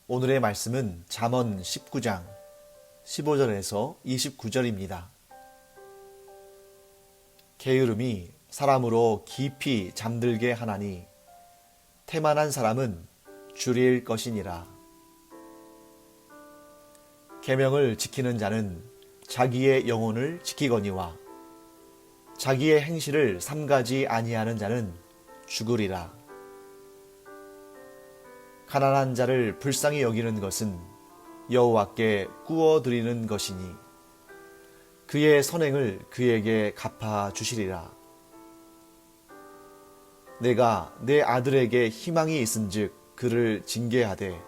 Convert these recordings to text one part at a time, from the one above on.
오늘의 말씀은 잠언 19장 15절에서 29절입니다. 게으름이 사람으로 깊이 잠들게 하나니 태만한 사람은 줄일 것이니라. 계명을 지키는 자는 자기의 영혼을 지키거니와 자기의 행실을 삼가지 아니하는 자는 죽으리라. 가난한 자를 불쌍히 여기는 것은 여호와께 꾸어드리는 것이니 그의 선행을 그에게 갚아 주시리라. 내가 내 아들에게 희망이 있은즉 그를 징계하되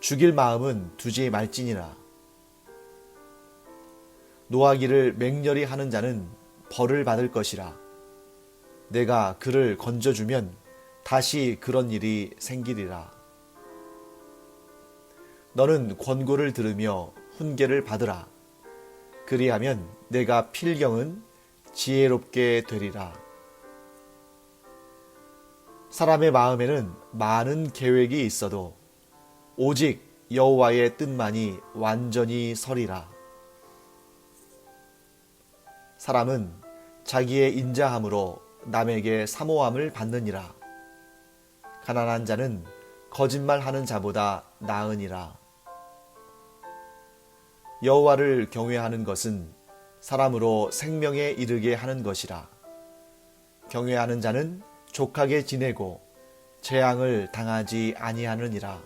죽일 마음은 두지 말지니라. 노하기를 맹렬히 하는 자는 벌을 받을 것이라. 내가 그를 건져주면 다시 그런 일이 생기리라. 너는 권고를 들으며 훈계를 받으라. 그리하면 내가 필경은 지혜롭게 되리라. 사람의 마음에는 많은 계획이 있어도 오직 여호와의 뜻만이 완전히 서리라. 사람은 자기의 인자함으로 남에게 사모함을 받느니라. 가난한 자는 거짓말하는 자보다 나으니라. 여호와를 경외하는 것은 사람으로 생명에 이르게 하는 것이라. 경외하는 자는 족하게 지내고 재앙을 당하지 아니하느니라.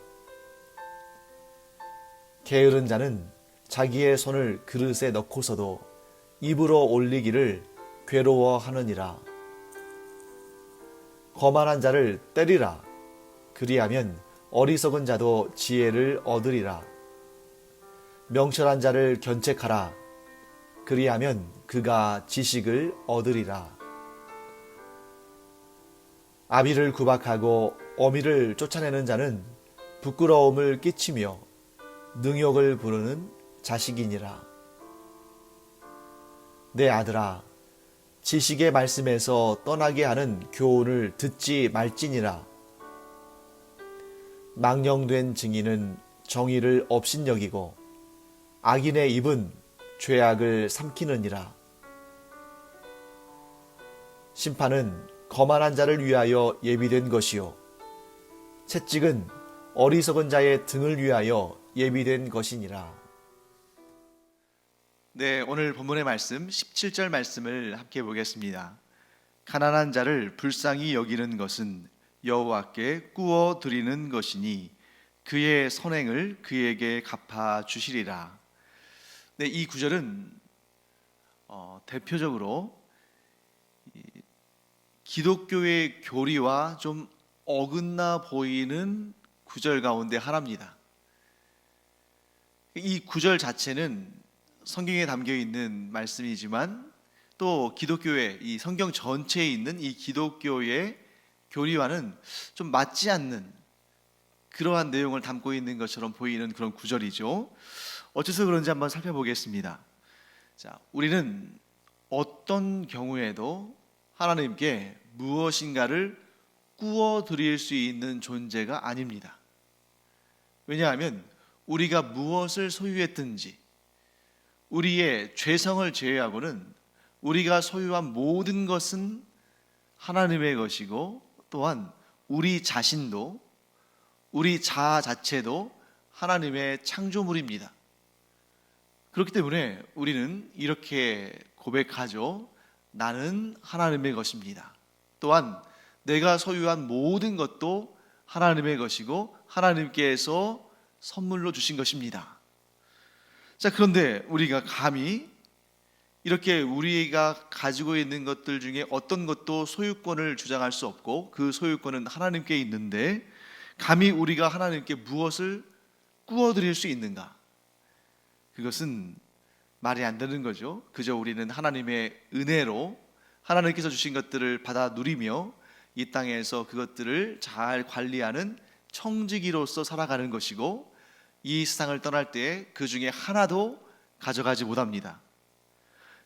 게으른 자는 자기의 손을 그릇에 넣고서도 입으로 올리기를 괴로워하느니라. 거만한 자를 때리라. 그리하면 어리석은 자도 지혜를 얻으리라. 명철한 자를 견책하라. 그리하면 그가 지식을 얻으리라. 아비를 구박하고 어미를 쫓아내는 자는 부끄러움을 끼치며 능욕을 부르는 자식이니라. 내 아들아, 지식의 말씀에서 떠나게 하는 교훈을 듣지 말지니라. 망령된 증인은 정의를 업신여기고 악인의 입은 죄악을 삼키느니라. 심판은 거만한 자를 위하여 예비된 것이요 채찍은 어리석은 자의 등을 위하여 예비된 것이니라. 네, 오늘 본문의 말씀 17절 말씀을 함께 보겠습니다. 가난한 자를 불쌍히 여기는 것은 여호와께 꾸어 드리는 것이니 그의 선행을 그에게 갚아 주시리라. 네, 이 구절은 대표적으로 기독교의 교리와 좀 어긋나 보이는 구절 가운데 하나입니다. 이 구절 자체는 성경에 담겨 있는 말씀이지만 또 기독교의 이 성경 전체에 있는 이 기독교의 교리와는 좀 맞지 않는 그러한 내용을 담고 있는 것처럼 보이는 그런 구절이죠. 어째서 그런지 한번 살펴보겠습니다. 자, 우리는 어떤 경우에도 하나님께 무엇인가를 꾸어 드릴 수 있는 존재가 아닙니다. 왜냐하면 우리가 무엇을 소유했든지 우리의 죄성을 제외하고는 우리가 소유한 모든 것은 하나님의 것이고 또한 우리 자신도 우리 자아 자체도 하나님의 창조물입니다. 그렇기 때문에 우리는 이렇게 고백하죠. 나는 하나님의 것입니다. 또한 내가 소유한 모든 것도 하나님의 것이고 하나님께서 선물로 주신 것입니다. 자, 그런데 우리가 감히 이렇게 우리가 가지고 있는 것들 중에 어떤 것도 소유권을 주장할 수 없고 그 소유권은 하나님께 있는데 감히 우리가 하나님께 무엇을 꾸어 드릴 수 있는가? 그것은 말이 안 되는 거죠. 그저 우리는 하나님의 은혜로 하나님께서 주신 것들을 받아 누리며 이 땅에서 그것들을 잘 관리하는 청지기로서 살아가는 것이고 이 세상을 떠날 때 그 중에 하나도 가져가지 못합니다.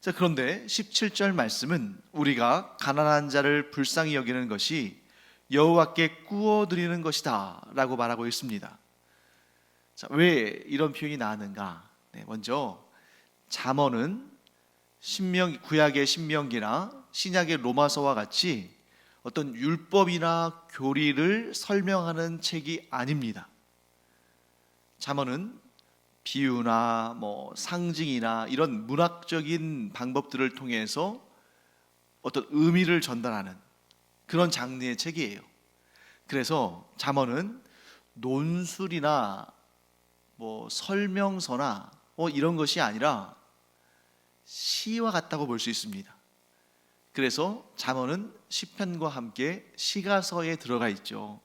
자, 그런데 17절 말씀은 우리가 가난한 자를 불쌍히 여기는 것이 여호와께 꾸어 드리는 것이다 라고 말하고 있습니다. 자, 왜 이런 표현이 나왔는가? 네, 먼저 잠언은 구약의 신명기나 신약의 로마서와 같이 어떤 율법이나 교리를 설명하는 책이 아닙니다. 잠언은 비유나 상징이나 이런 문학적인 방법들을 통해서 어떤 의미를 전달하는 그런 장르의 책이에요. 그래서 잠언은 논술이나 설명서나 이런 것이 아니라 시와 같다고 볼 수 있습니다. 그래서 잠언은 시편과 함께 시가서에 들어가 있죠.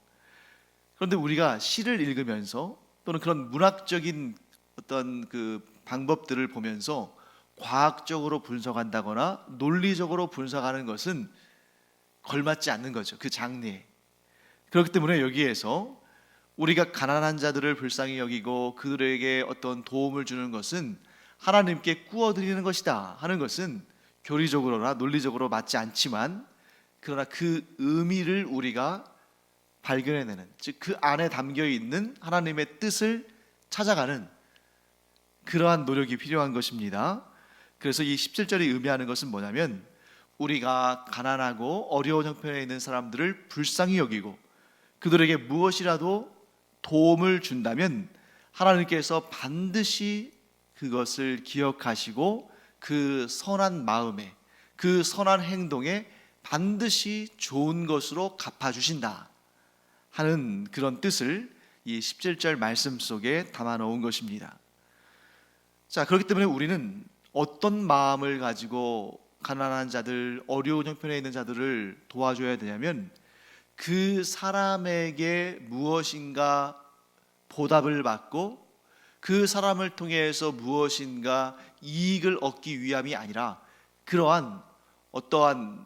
그런데 우리가 시를 읽으면서 또는 그런 문학적인 어떤 그 방법들을 보면서 과학적으로 분석한다거나 논리적으로 분석하는 것은 걸맞지 않는 거죠. 그 장르에. 그렇기 때문에 여기에서 우리가 가난한 자들을 불쌍히 여기고 그들에게 어떤 도움을 주는 것은 하나님께 구워드리는 것이다 하는 것은 교리적으로나 논리적으로 맞지 않지만, 그러나 그 의미를 우리가 발견해내는, 즉 그 안에 담겨 있는 하나님의 뜻을 찾아가는 그러한 노력이 필요한 것입니다. 그래서 이 17절이 의미하는 것은 뭐냐면, 우리가 가난하고 어려운 형편에 있는 사람들을 불쌍히 여기고 그들에게 무엇이라도 도움을 준다면 하나님께서 반드시 그것을 기억하시고 그 선한 마음에, 그 선한 행동에 반드시 좋은 것으로 갚아주신다 하는 그런 뜻을 이 17절 말씀 속에 담아 놓은 것입니다. 자, 그렇기 때문에 우리는 어떤 마음을 가지고 가난한 자들, 어려운 형편에 있는 자들을 도와줘야 되냐면, 그 사람에게 무엇인가 보답을 받고 그 사람을 통해서 무엇인가 이익을 얻기 위함이 아니라, 그러한 어떠한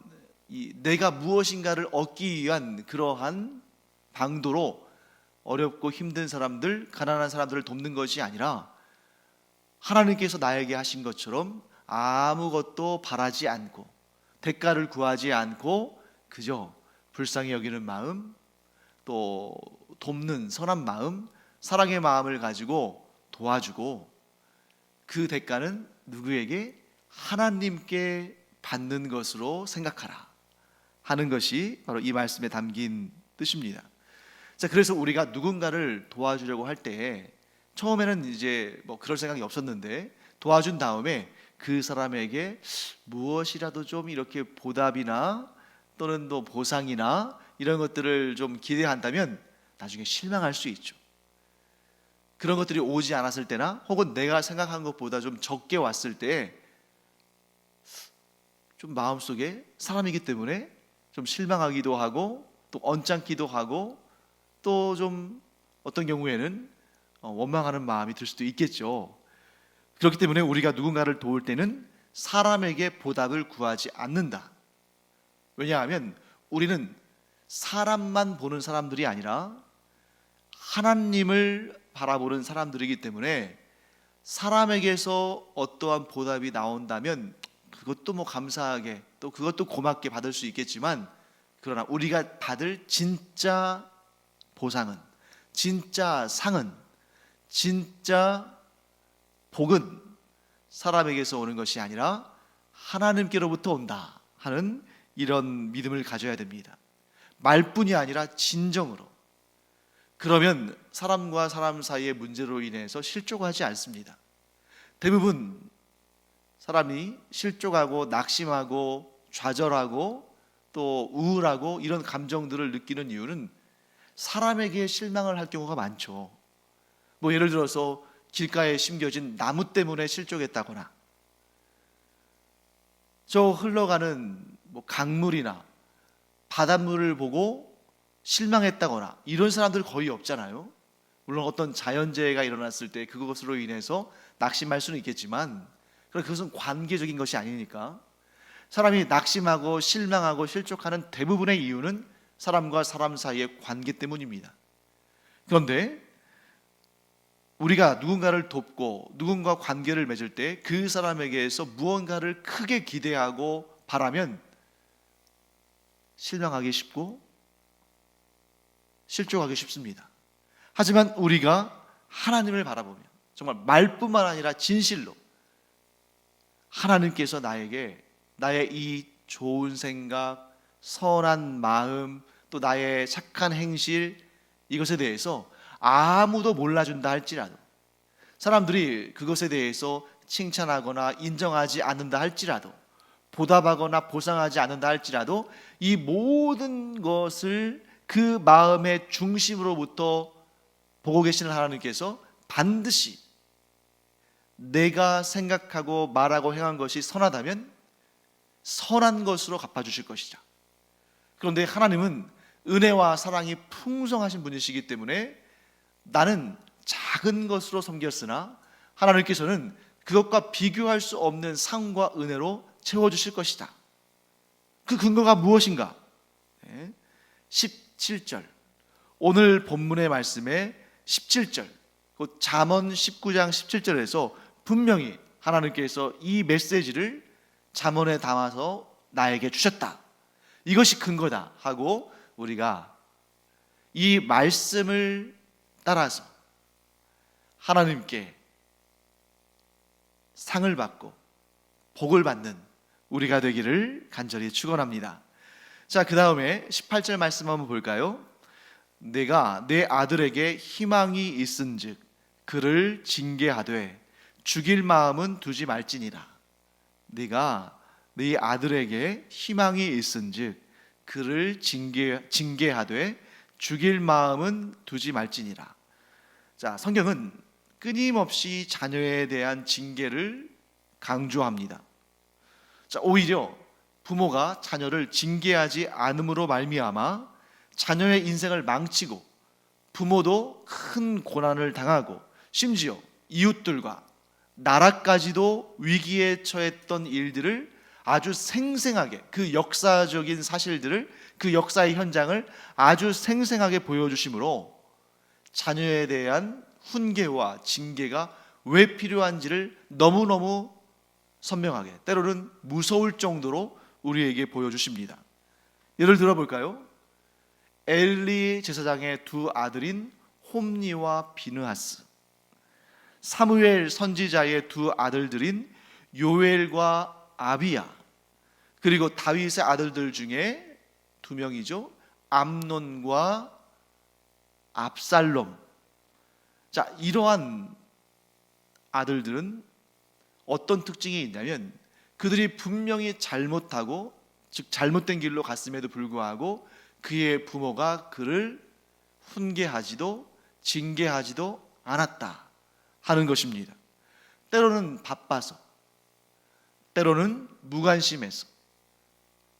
내가 무엇인가를 얻기 위한 그러한 방도로 어렵고 힘든 사람들, 가난한 사람들을 돕는 것이 아니라, 하나님께서 나에게 하신 것처럼 아무것도 바라지 않고 대가를 구하지 않고 그저 불쌍히 여기는 마음, 또 돕는 선한 마음, 사랑의 마음을 가지고 도와주고, 그 대가는 누구에게? 하나님께 받는 것으로 생각하라 하는 것이 바로 이 말씀에 담긴 뜻입니다. 자, 그래서 우리가 누군가를 도와주려고 할 때 처음에는 이제 그럴 생각이 없었는데 도와준 다음에 그 사람에게 무엇이라도 좀 이렇게 보답이나 또는 또 보상이나 이런 것들을 좀 기대한다면 나중에 실망할 수 있죠. 그런 것들이 오지 않았을 때나 혹은 내가 생각한 것보다 좀 적게 왔을 때 좀 마음속에, 사람이기 때문에 좀 실망하기도 하고 또 언짢기도 하고 또 좀 어떤 경우에는 원망하는 마음이 들 수도 있겠죠. 그렇기 때문에 우리가 누군가를 도울 때는 사람에게 보답을 구하지 않는다. 왜냐하면 우리는 사람만 보는 사람들이 아니라 하나님을 바라보는 사람들이기 때문에, 사람에게서 어떠한 보답이 나온다면 그것도 감사하게, 또 그것도 고맙게 받을 수 있겠지만, 그러나 우리가 받을 진짜 보상은, 진짜 상은, 진짜 복은 사람에게서 오는 것이 아니라 하나님께로부터 온다 하는 이런 믿음을 가져야 됩니다. 말뿐이 아니라 진정으로. 그러면 사람과 사람 사이의 문제로 인해서 실족하지 않습니다. 대부분 사람이 실족하고 낙심하고 좌절하고 또 우울하고 이런 감정들을 느끼는 이유는 사람에게 실망을 할 경우가 많죠. 예를 들어서 길가에 심겨진 나무 때문에 실족했다거나, 저 흘러가는 강물이나 바닷물을 보고 실망했다거나, 이런 사람들 거의 없잖아요. 물론 어떤 자연재해가 일어났을 때 그것으로 인해서 낙심할 수는 있겠지만, 그것은 관계적인 것이 아니니까. 사람이 낙심하고 실망하고 실족하는 대부분의 이유는 사람과 사람 사이의 관계 때문입니다. 그런데 우리가 누군가를 돕고 누군가 관계를 맺을 때 그 사람에게서 무언가를 크게 기대하고 바라면 실망하기 쉽고 실족하기 쉽습니다. 하지만 우리가 하나님을 바라보며 정말 말뿐만 아니라 진실로 하나님께서 나에게 나의 이 좋은 생각, 선한 마음, 또 나의 착한 행실, 이것에 대해서 아무도 몰라준다 할지라도, 사람들이 그것에 대해서 칭찬하거나 인정하지 않는다 할지라도, 보답하거나 보상하지 않는다 할지라도, 이 모든 것을 그 마음의 중심으로부터 보고 계시는 하나님께서 반드시 내가 생각하고 말하고 행한 것이 선하다면 선한 것으로 갚아주실 것이다. 그런데 하나님은 은혜와 사랑이 풍성하신 분이시기 때문에 나는 작은 것으로 섬겼으나 하나님께서는 그것과 비교할 수 없는 상과 은혜로 채워주실 것이다. 그 근거가 무엇인가? 17절, 오늘 본문의 말씀에 17절, 곧 잠언 19장 17절에서 분명히 하나님께서 이 메시지를 잠언에 담아서 나에게 주셨다, 이것이 근거다 하고 우리가 이 말씀을 따라서 하나님께 상을 받고 복을 받는 우리가 되기를 간절히 축원합니다. 자, 그 다음에 18절 말씀 한번 볼까요? 내가 내 아들에게 희망이 있은즉 그를 징계하되 죽일 마음은 두지 말지니라. 네가 네 아들에게 희망이 있은즉 그를 징계하되 죽일 마음은 두지 말지니라. 자, 성경은 끊임없이 자녀에 대한 징계를 강조합니다. 자, 오히려 부모가 자녀를 징계하지 않음으로 말미암아 자녀의 인생을 망치고 부모도 큰 고난을 당하고 심지어 이웃들과 나라까지도 위기에 처했던 일들을 아주 생생하게, 그 역사적인 사실들을, 그 역사의 현장을 아주 생생하게 보여주심으로 자녀에 대한 훈계와 징계가 왜 필요한지를 너무너무 선명하게, 때로는 무서울 정도로 우리에게 보여주십니다. 예를 들어볼까요? 엘리 제사장의 두 아들인 홈니와 비느하스, 사무엘 선지자의 두 아들들인 요엘과 아비야, 그리고 다윗의 아들들 중에 두 명이죠. 암논과 압살롬. 자, 이러한 아들들은 어떤 특징이 있냐면 그들이 분명히 잘못하고, 즉 잘못된 길로 갔음에도 불구하고 그의 부모가 그를 훈계하지도 징계하지도 않았다 하는 것입니다. 때로는 바빠서, 때로는 무관심해서,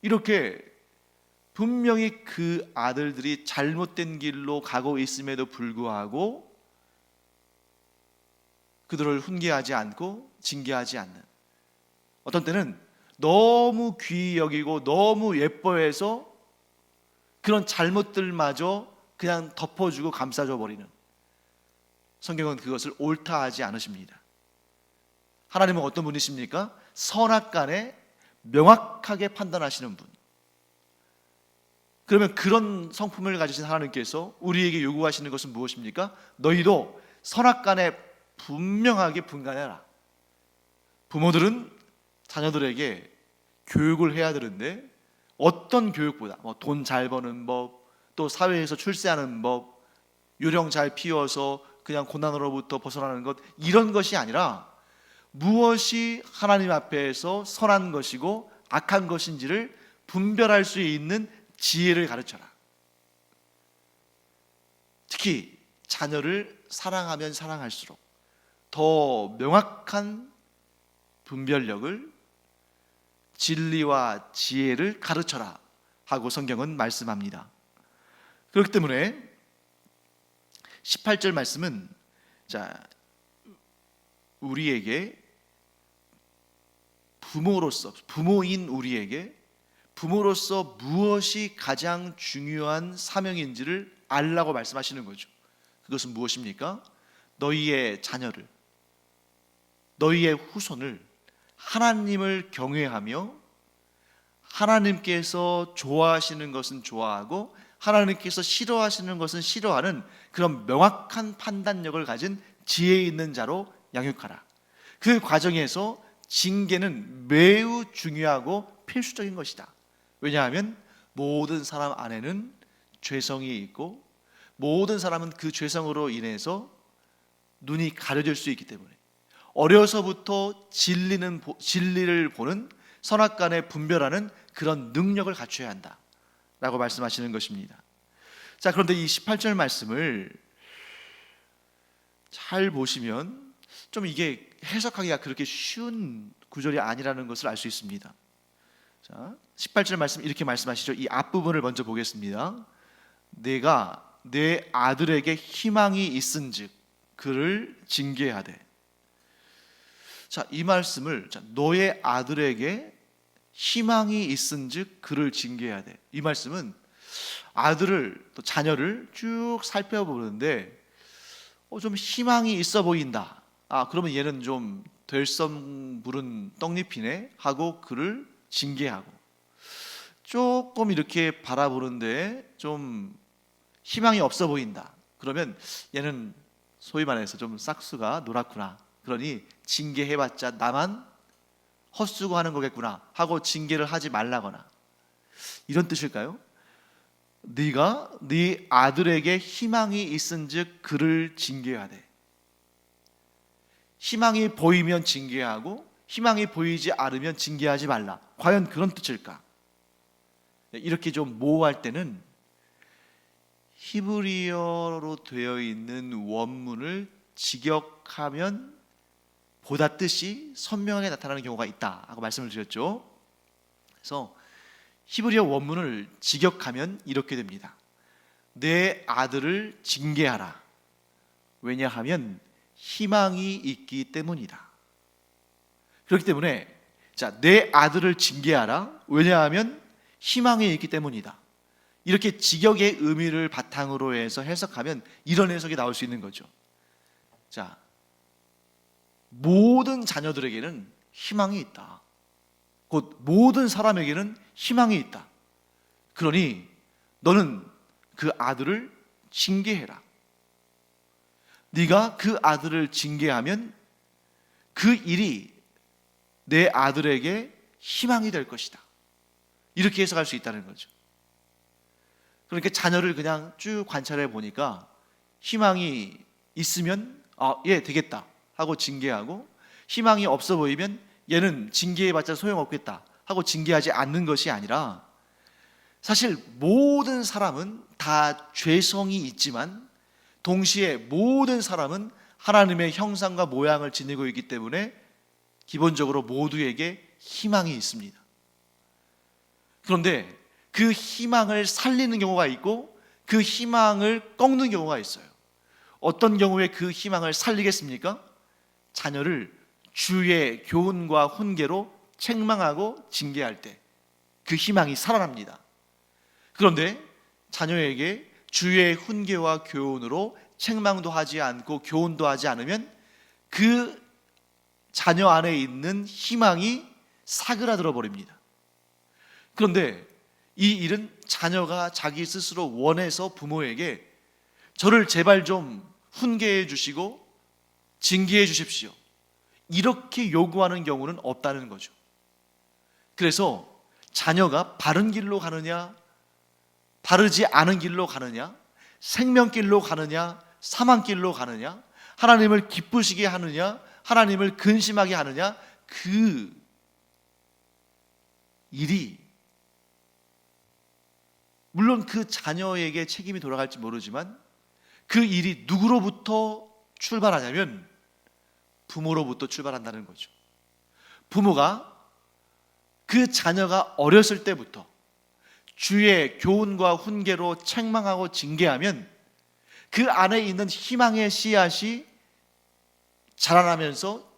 이렇게 분명히 그 아들들이 잘못된 길로 가고 있음에도 불구하고 그들을 훈계하지 않고 징계하지 않는, 어떤 때는 너무 귀히 여기고 너무 예뻐해서 그런 잘못들마저 그냥 덮어주고 감싸줘 버리는, 성경은 그것을 옳다 하지 않으십니다. 하나님은 어떤 분이십니까? 선악간에 명확하게 판단하시는 분. 그러면 그런 성품을 가지신 하나님께서 우리에게 요구하시는 것은 무엇입니까? 너희도 선악간에 분명하게 분간해라. 부모들은 자녀들에게 교육을 해야 되는데 어떤 교육보다 돈 잘 버는 법, 또 사회에서 출세하는 법, 요령 잘 피워서 그냥 고난으로부터 벗어나는 것, 이런 것이 아니라 무엇이 하나님 앞에서 선한 것이고 악한 것인지를 분별할 수 있는 지혜를 가르쳐라. 특히 자녀를 사랑하면 사랑할수록 더 명확한 분별력을, 진리와 지혜를 가르쳐라 하고 성경은 말씀합니다. 그렇기 때문에 18절 말씀은, 자, 우리에게 부모인 우리에게 부모로서 무엇이 가장 중요한 사명인지를 알라고 말씀하시는 거죠. 그것은 무엇입니까? 너희의 자녀를, 너희의 후손을 하나님을 경외하며 하나님께서 좋아하시는 것은 좋아하고 하나님께서 싫어하시는 것은 싫어하는 그런 명확한 판단력을 가진 지혜 있는 자로 양육하라. 그 과정에서 징계는 매우 중요하고 필수적인 것이다. 왜냐하면 모든 사람 안에는 죄성이 있고 모든 사람은 그 죄성으로 인해서 눈이 가려질 수 있기 때문에 어려서부터 진리를 보는 선악간에 분별하는 그런 능력을 갖춰야 한다 라고 말씀하시는 것입니다. 자, 그런데 이 18절 말씀을 잘 보시면 좀 이게 해석하기가 그렇게 쉬운 구절이 아니라는 것을 알 수 있습니다. 자, 18절 말씀 이렇게 말씀하시죠. 이 앞부분을 먼저 보겠습니다. 내가 내 아들에게 희망이 있은즉 그를 징계하되. 자, 이 말씀을 너의 아들에게 희망이 있은즉 그를 징계하되. 이 말씀은 아들을 또 자녀를 쭉 살펴보는데 좀 희망이 있어 보인다. 그러면 얘는 좀 될성 부른 떡잎이네 하고 그를 징계하고, 조금 이렇게 바라보는데 좀 희망이 없어 보인다. 그러면 얘는 소위 말해서 좀 싹수가 노랗구나. 그러니 징계해봤자 나만 헛수고하는 거겠구나 하고 징계를 하지 말라거나, 이런 뜻일까요? 네가 네 아들에게 희망이 있은즉 그를 징계하되. 희망이 보이면 징계하고 희망이 보이지 않으면 징계하지 말라. 과연 그런 뜻일까? 이렇게 좀 모호할 때는 히브리어로 되어 있는 원문을 직역하면 보다 뜻이 선명하게 나타나는 경우가 있다 하고 말씀을 드렸죠. 그래서 히브리어 원문을 직역하면 이렇게 됩니다. 내 아들을 징계하라. 왜냐하면 희망이 있기 때문이다. 그렇기 때문에 내 아들을 징계하라. 왜냐하면 희망이 있기 때문이다. 이렇게 직역의 의미를 바탕으로 해서 해석하면 이런 해석이 나올 수 있는 거죠. 자, 모든 자녀들에게는 희망이 있다. 곧 모든 사람에게는 희망이 있다. 그러니 너는 그 아들을 징계해라. 네가 그 아들을 징계하면 그 일이 내 아들에게 희망이 될 것이다. 이렇게 해석할 수 있다는 거죠. 그러니까 자녀를 그냥 쭉 관찰해 보니까 희망이 있으면 얘 되겠다 하고 징계하고, 희망이 없어 보이면 얘는 징계해봤자 소용없겠다 하고 징계하지 않는 것이 아니라, 사실 모든 사람은 다 죄성이 있지만 동시에 모든 사람은 하나님의 형상과 모양을 지니고 있기 때문에 기본적으로 모두에게 희망이 있습니다. 그런데 그 희망을 살리는 경우가 있고 그 희망을 꺾는 경우가 있어요. 어떤 경우에 그 희망을 살리겠습니까? 자녀를 주의 교훈과 훈계로 책망하고 징계할 때 그 희망이 살아납니다. 그런데 자녀에게 주의 훈계와 교훈으로 책망도 하지 않고 교훈도 하지 않으면 그 자녀 안에 있는 희망이 사그라들어 버립니다. 그런데 이 일은 자녀가 자기 스스로 원해서 부모에게 저를 제발 좀 훈계해 주시고 징계해 주십시오, 이렇게 요구하는 경우는 없다는 거죠. 그래서 자녀가 바른 길로 가느냐 바르지 않은 길로 가느냐, 생명길로 가느냐 사망길로 가느냐, 하나님을 기쁘시게 하느냐 하나님을 근심하게 하느냐, 그 일이 물론 그 자녀에게 책임이 돌아갈지 모르지만 그 일이 누구로부터 출발하냐면 부모로부터 출발한다는 거죠. 부모가 그 자녀가 어렸을 때부터 주의 교훈과 훈계로 책망하고 징계하면 그 안에 있는 희망의 씨앗이 자라나면서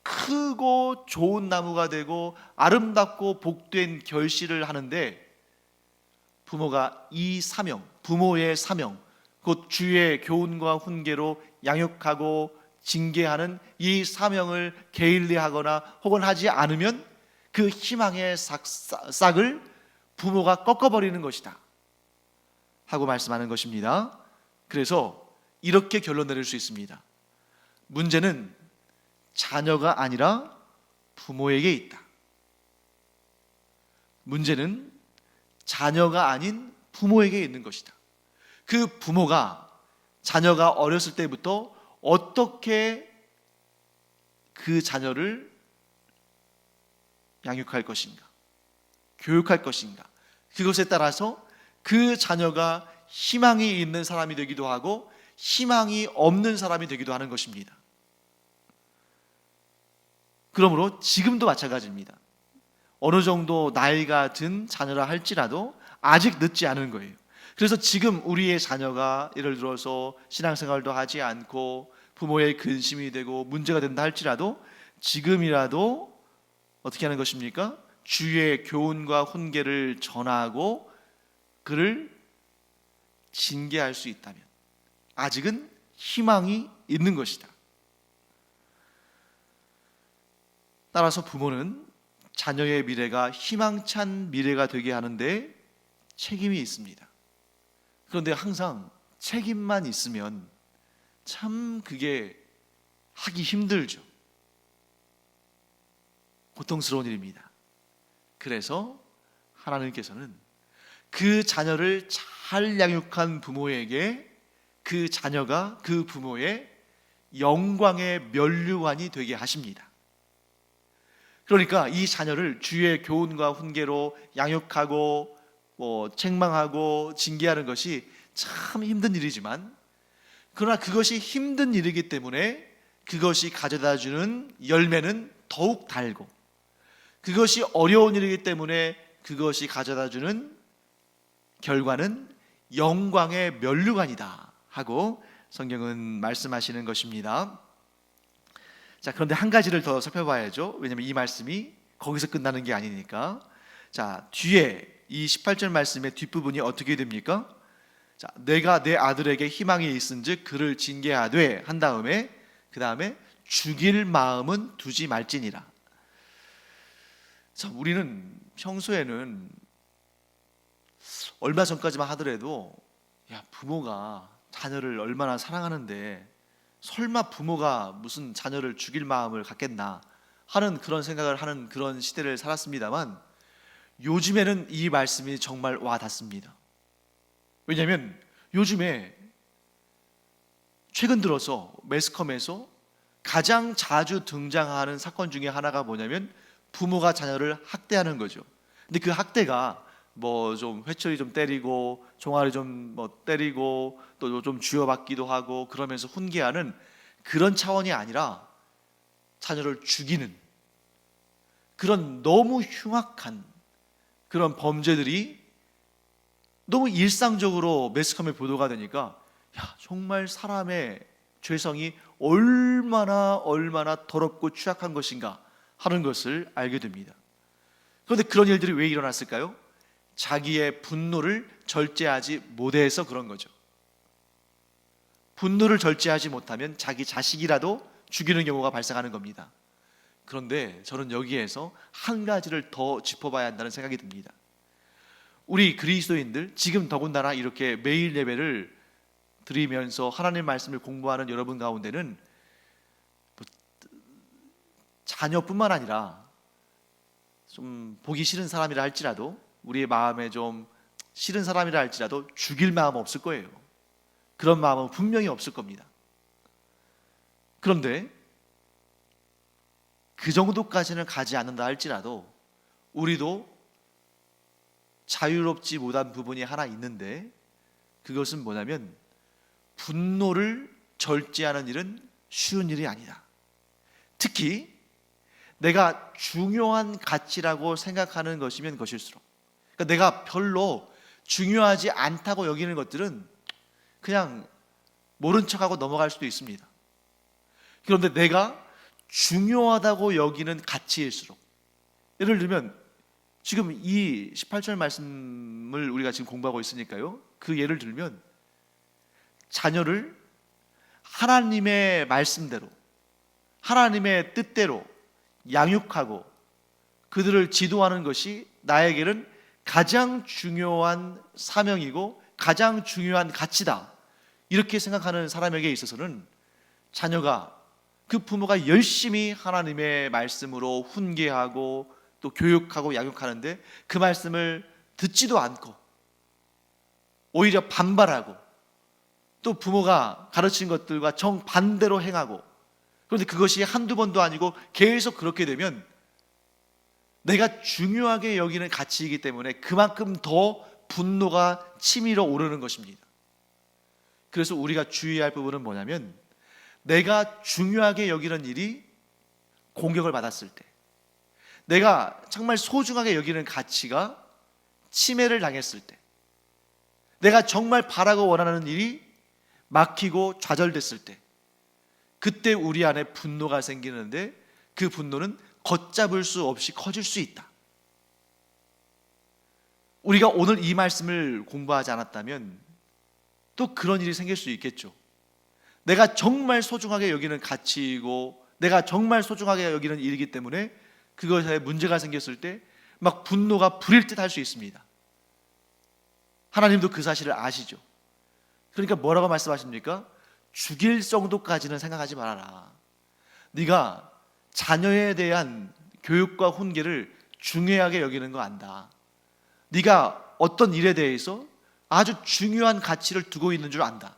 크고 좋은 나무가 되고 아름답고 복된 결실을 하는데, 부모가 이 사명, 부모의 사명, 곧 주의 교훈과 훈계로 양육하고 징계하는 이 사명을 게을리하거나 혹은 하지 않으면 그 희망의 싹을 부모가 꺾어버리는 것이다. 하고 말씀하는 것입니다. 그래서 이렇게 결론 내릴 수 있습니다. 문제는 자녀가 아니라 부모에게 있다. 문제는 자녀가 아닌 부모에게 있는 것이다. 그 부모가 자녀가 어렸을 때부터 어떻게 그 자녀를 양육할 것인가, 교육할 것인가, 그것에 따라서 그 자녀가 희망이 있는 사람이 되기도 하고 희망이 없는 사람이 되기도 하는 것입니다. 그러므로 지금도 마찬가지입니다. 어느 정도 나이가 든 자녀라 할지라도 아직 늦지 않은 거예요. 그래서 지금 우리의 자녀가 예를 들어서 신앙생활도 하지 않고 부모의 근심이 되고 문제가 된다 할지라도 지금이라도 어떻게 하는 것입니까? 주의 교훈과 훈계를 전하고 그를 징계할 수 있다면 아직은 희망이 있는 것이다. 따라서 부모는 자녀의 미래가 희망찬 미래가 되게 하는데 책임이 있습니다. 그런데 항상 책임만 있으면 참 그게 하기 힘들죠. 고통스러운 일입니다. 그래서 하나님께서는 그 자녀를 잘 양육한 부모에게 그 자녀가 그 부모의 영광의 면류관이 되게 하십니다. 그러니까 이 자녀를 주의 교훈과 훈계로 양육하고 책망하고 징계하는 것이 참 힘든 일이지만, 그러나 그것이 힘든 일이기 때문에 그것이 가져다주는 열매는 더욱 달고, 그것이 어려운 일이기 때문에 그것이 가져다주는 결과는 영광의 면류관이다 하고 성경은 말씀하시는 것입니다. 자, 그런데 한 가지를 더 살펴봐야죠. 왜냐하면 이 말씀이 거기서 끝나는 게 아니니까. 자, 뒤에 이 18절 말씀의 뒷부분이 어떻게 됩니까? 자, 내가 내 아들에게 희망이 있은즉 그를 징계하되 한 다음에 그 다음에 죽일 마음은 두지 말지니라. 자, 우리는 평소에는 얼마 전까지만 하더라도 야, 부모가 자녀를 얼마나 사랑하는데 설마 부모가 무슨 자녀를 죽일 마음을 갖겠나 하는 그런 생각을 하는 그런 시대를 살았습니다만, 요즘에는 이 말씀이 정말 와 닿습니다. 왜냐하면 요즘에 최근 들어서 매스컴에서 가장 자주 등장하는 사건 중에 하나가 뭐냐면 부모가 자녀를 학대하는 거죠. 근데 그 학대가 뭐 좀 회초리 좀 때리고 종아리 좀 뭐 때리고 또 좀 쥐어박기도 하고 그러면서 훈계하는 그런 차원이 아니라 자녀를 죽이는 그런 너무 흉악한 그런 범죄들이 너무 일상적으로 매스컴에 보도가 되니까 야, 정말 사람의 죄성이 얼마나 더럽고 취약한 것인가 하는 것을 알게 됩니다. 그런데 그런 일들이 왜 일어났을까요? 자기의 분노를 절제하지 못해서 그런 거죠. 분노를 절제하지 못하면 자기 자식이라도 죽이는 경우가 발생하는 겁니다. 그런데 저는 여기에서 한 가지를 더 짚어봐야 한다는 생각이 듭니다. 우리 그리스도인들 지금 더군다나 이렇게 매일 예배를 드리면서 하나님 말씀을 공부하는 여러분 가운데는 자녀뿐만 아니라 좀 보기 싫은 사람이라 할지라도, 우리의 마음에 좀 싫은 사람이라 할지라도 죽일 마음 없을 거예요. 그런 마음은 분명히 없을 겁니다. 그런데 그 정도까지는 가지 않는다 할지라도 우리도 자유롭지 못한 부분이 하나 있는데, 그것은 뭐냐면 분노를 절제하는 일은 쉬운 일이 아니다. 특히 내가 중요한 가치라고 생각하는 것이면 것일수록, 그러니까 내가 별로 중요하지 않다고 여기는 것들은 그냥 모른 척하고 넘어갈 수도 있습니다. 그런데 내가 중요하다고 여기는 가치일수록, 예를 들면 지금 이 18절 말씀을 우리가 지금 공부하고 있으니까요, 그 예를 들면 자녀를 하나님의 말씀대로 하나님의 뜻대로 양육하고 그들을 지도하는 것이 나에게는 가장 중요한 사명이고 가장 중요한 가치다, 이렇게 생각하는 사람에게 있어서는 자녀가, 그 부모가 열심히 하나님의 말씀으로 훈계하고 또 교육하고 양육하는데 그 말씀을 듣지도 않고 오히려 반발하고 또 부모가 가르친 것들과 정반대로 행하고, 그런데 그것이 한두 번도 아니고 계속 그렇게 되면 내가 중요하게 여기는 가치이기 때문에 그만큼 더 분노가 치밀어 오르는 것입니다. 그래서 우리가 주의할 부분은 뭐냐면, 내가 중요하게 여기는 일이 공격을 받았을 때, 내가 정말 소중하게 여기는 가치가 침해를 당했을 때, 내가 정말 바라고 원하는 일이 막히고 좌절됐을 때, 그때 우리 안에 분노가 생기는데 그 분노는 걷잡을 수 없이 커질 수 있다. 우리가 오늘 이 말씀을 공부하지 않았다면 또 그런 일이 생길 수 있겠죠. 내가 정말 소중하게 여기는 가치이고 내가 정말 소중하게 여기는 일이기 때문에 그것에 문제가 생겼을 때 막 분노가 불일 듯 할 수 있습니다. 하나님도 그 사실을 아시죠. 그러니까 뭐라고 말씀하십니까? 죽일 정도까지는 생각하지 말아라. 네가 자녀에 대한 교육과 훈계를 중요하게 여기는 거 안다. 네가 어떤 일에 대해서 아주 중요한 가치를 두고 있는 줄 안다.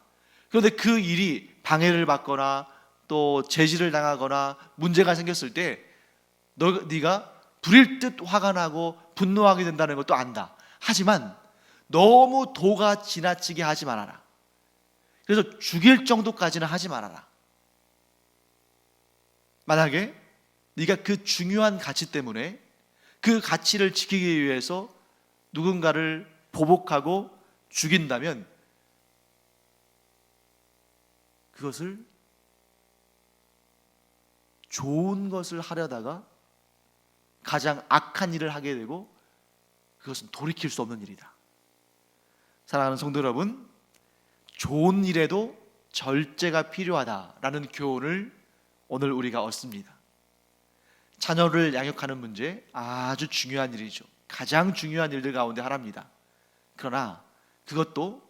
그런데 그 일이 방해를 받거나 또 제지를 당하거나 문제가 생겼을 때 네가 불일 듯 화가 나고 분노하게 된다는 것도 안다. 하지만 너무 도가 지나치게 하지 말아라. 그래서 죽일 정도까지는 하지 말아라. 만약에 네가 그 중요한 가치 때문에 그 가치를 지키기 위해서 누군가를 보복하고 죽인다면 그것을 좋은 것을 하려다가 가장 악한 일을 하게 되고 그것은 돌이킬 수 없는 일이다. 사랑하는 성도 여러분, 좋은 일에도 절제가 필요하다라는 교훈을 오늘 우리가 얻습니다. 자녀를 양육하는 문제 아주 중요한 일이죠. 가장 중요한 일들 가운데 하나입니다. 그러나 그것도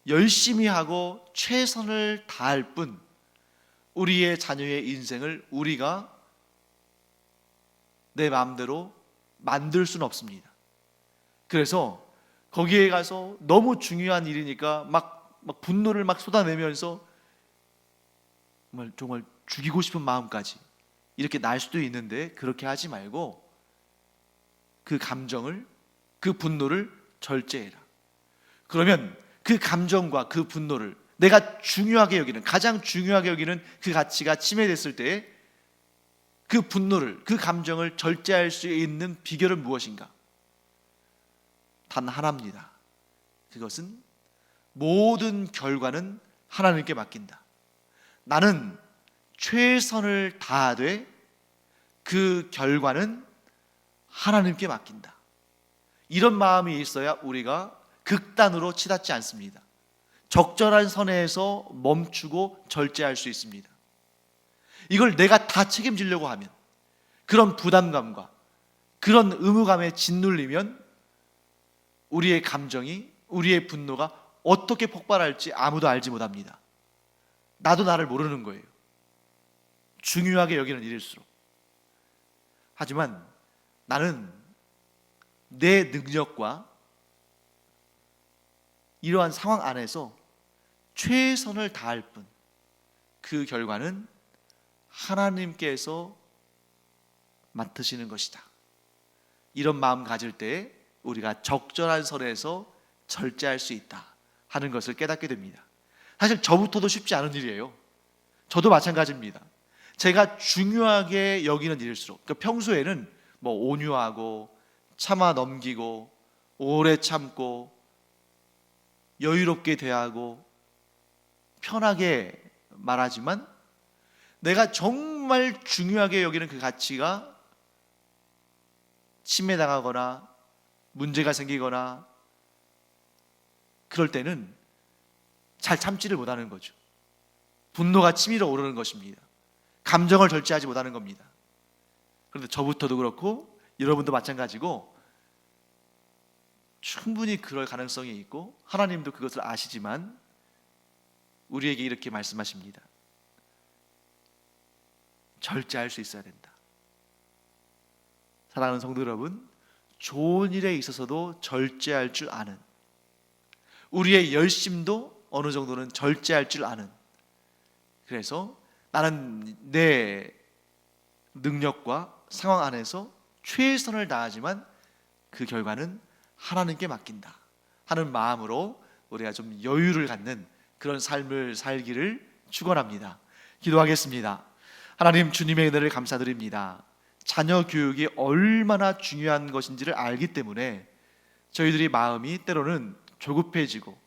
열심히 하고 최선을 다할 뿐 우리의 자녀의 인생을 우리가 내 마음대로 만들 수는 없습니다. 그래서 거기에 가서 너무 중요한 일이니까 막 분노를 막 쏟아내면서 정말 죽이고 싶은 마음까지 이렇게 날 수도 있는데, 그렇게 하지 말고 그 감정을, 그 분노를 절제해라. 그러면 그 감정과 그 분노를 내가 중요하게 여기는, 가장 중요하게 여기는 그 가치가 침해됐을 때 그 분노를, 그 감정을 절제할 수 있는 비결은 무엇인가? 단 하나입니다. 그것은 모든 결과는 하나님께 맡긴다. 나는 최선을 다하되 그 결과는 하나님께 맡긴다. 이런 마음이 있어야 우리가 극단으로 치닫지 않습니다. 적절한 선에서 멈추고 절제할 수 있습니다. 이걸 내가 다 책임지려고 하면, 그런 부담감과 그런 의무감에 짓눌리면 우리의 감정이, 우리의 분노가 어떻게 폭발할지 아무도 알지 못합니다. 나도 나를 모르는 거예요. 중요하게 여기는 일일수록. 하지만 나는 내 능력과 이러한 상황 안에서 최선을 다할 뿐 그 결과는 하나님께서 맡으시는 것이다. 이런 마음 가질 때 우리가 적절한 선에서 절제할 수 있다 하는 것을 깨닫게 됩니다. 사실 저부터도 쉽지 않은 일이에요. 저도 마찬가지입니다. 제가 중요하게 여기는 일일수록, 그러니까 평소에는 온유하고 참아 넘기고 오래 참고 여유롭게 대하고 편하게 말하지만, 내가 정말 중요하게 여기는 그 가치가 침해당하거나 문제가 생기거나 그럴 때는 잘 참지를 못하는 거죠. 분노가 치밀어 오르는 것입니다. 감정을 절제하지 못하는 겁니다. 그런데 저부터도 그렇고 여러분도 마찬가지고, 충분히 그럴 가능성이 있고 하나님도 그것을 아시지만 우리에게 이렇게 말씀하십니다. 절제할 수 있어야 된다. 사랑하는 성도 여러분, 좋은 일에 있어서도 절제할 줄 아는, 우리의 열심도 어느 정도는 절제할 줄 아는, 그래서 나는 내 능력과 상황 안에서 최선을 다하지만 그 결과는 하나님께 맡긴다 하는 마음으로 우리가 좀 여유를 갖는 그런 삶을 살기를 축원합니다. 기도하겠습니다. 하나님, 주님의 은혜를 감사드립니다. 자녀 교육이 얼마나 중요한 것인지를 알기 때문에 저희들이 마음이 때로는 조급해지고,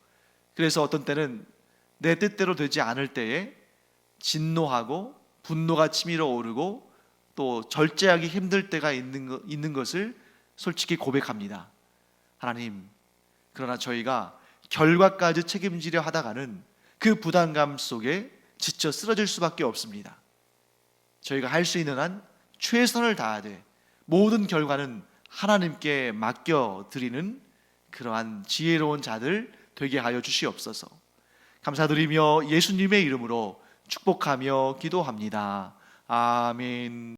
그래서 어떤 때는 내 뜻대로 되지 않을 때에 진노하고 분노가 치밀어 오르고 또 절제하기 힘들 때가 있는 것을 솔직히 고백합니다. 하나님, 그러나 저희가 결과까지 책임지려 하다가는 그 부담감 속에 지쳐 쓰러질 수밖에 없습니다. 저희가 할 수 있는 한 최선을 다하되 모든 결과는 하나님께 맡겨드리는 그러한 지혜로운 자들 되게 하여 주시옵소서. 감사드리며 예수님의 이름으로 축복하며 기도합니다. 아멘.